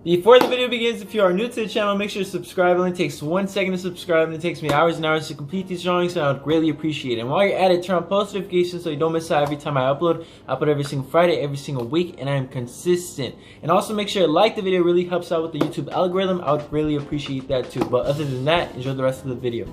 Before the video begins, if you are new to the channel, make sure to subscribe. It only takes 1 second to subscribe and it takes me hours and hours to complete these drawings, so I would greatly appreciate it. And while you're at it, turn on post notifications so you don't miss out every time I upload. I upload every single Friday, every single week, and I am consistent. And also make sure to like the video, it really helps out with the YouTube algorithm. I would really appreciate that too. But other than that, enjoy the rest of the video.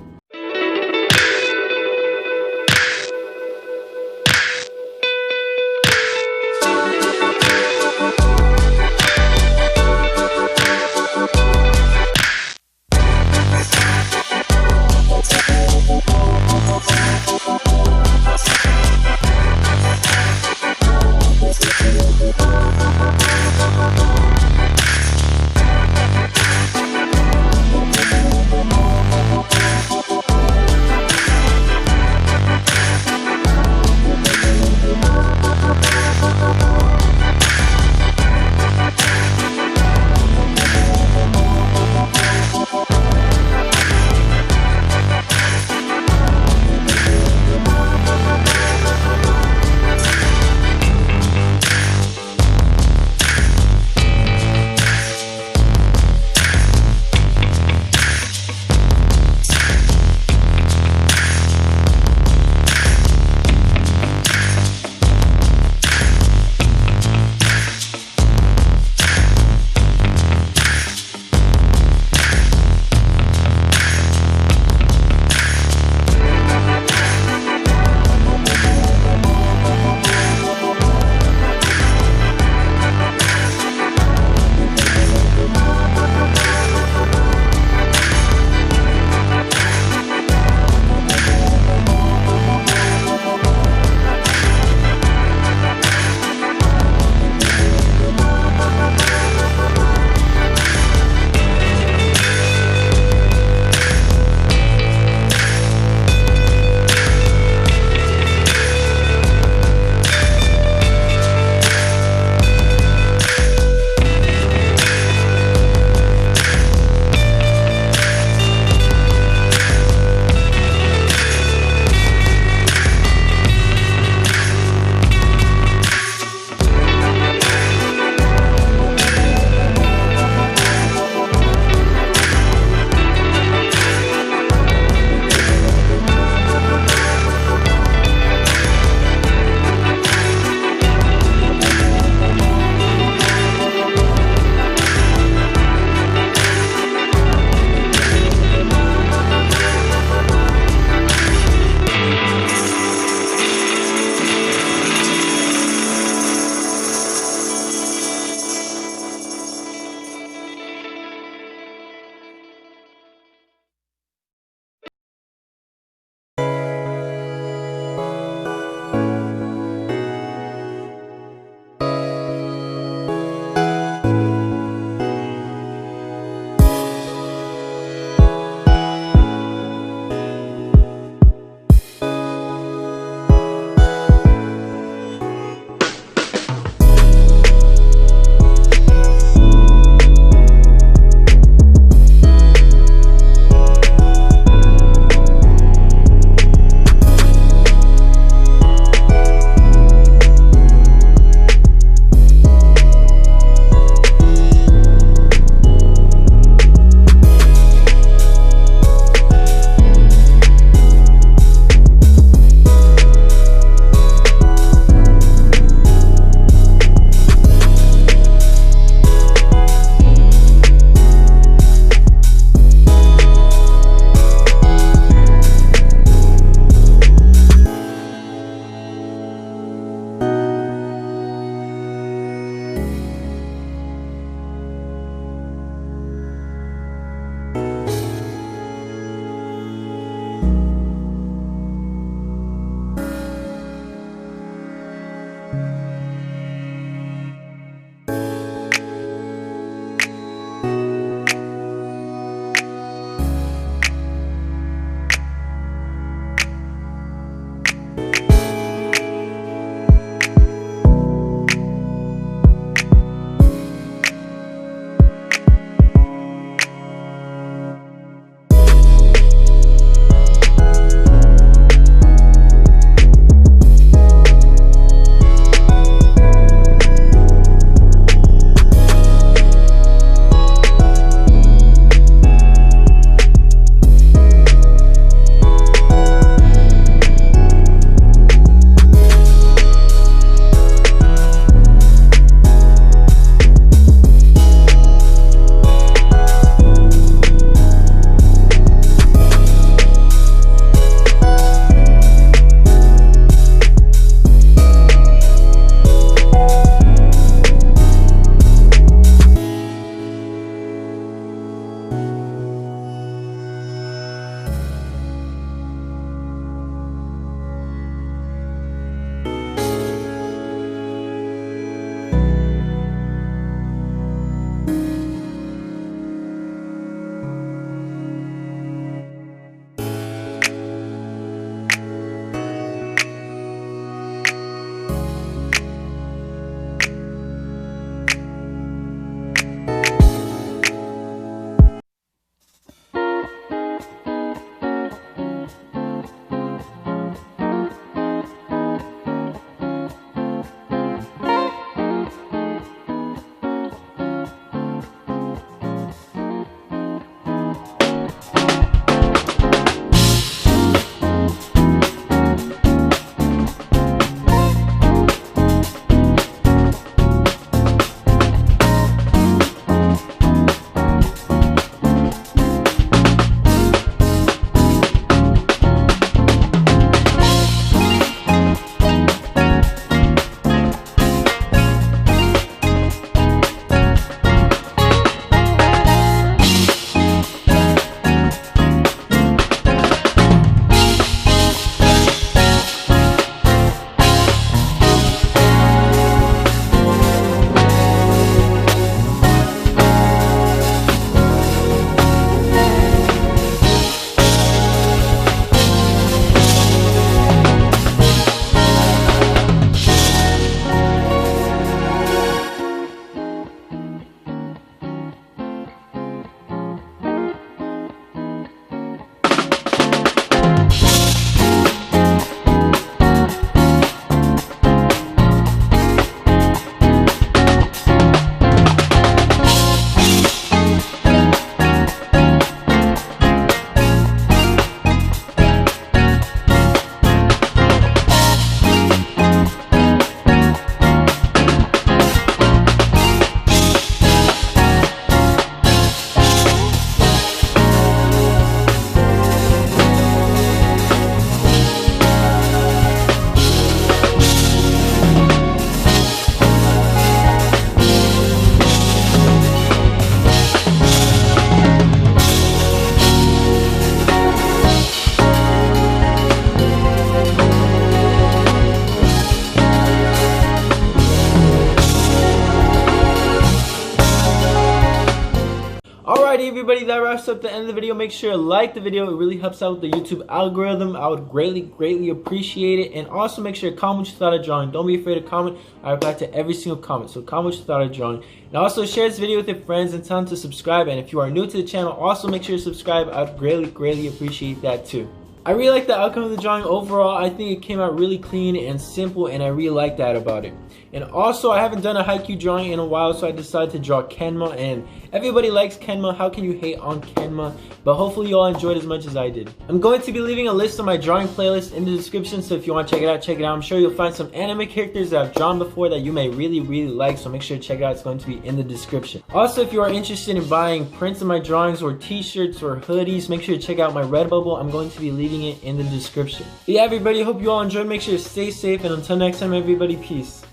Alrighty everybody, that wraps up the end of the video. Make sure to like the video. It really helps out with the YouTube algorithm. I would greatly appreciate it. And also make sure to comment what you thought of drawing. Don't be afraid to comment. I reply to every single comment. So comment what you thought of drawing. And also share this video with your friends and tell them to subscribe. And if you are new to the channel, also make sure to subscribe. I would greatly appreciate that too. I really like the outcome of the drawing overall. I think it came out really clean and simple, and I really like that about it. And also, I haven't done a Haikyuu drawing in a while, so I decided to draw Kenma, and everybody likes Kenma. How can you hate on Kenma? But hopefully you all enjoyed as much as I did. I'm going to be leaving a list of my drawing playlist in the description, so if you want to check it out, check it out. I'm sure you'll find some anime characters that I've drawn before that you may really like, so make sure to check it out. It's going to be in the description. Also, if you are interested in buying prints of my drawings or t-shirts or hoodies, make sure to check out my Redbubble. I'm going to be leaving it in the description. But yeah, everybody, hope you all enjoyed. Make sure to stay safe, and until next time, everybody, peace.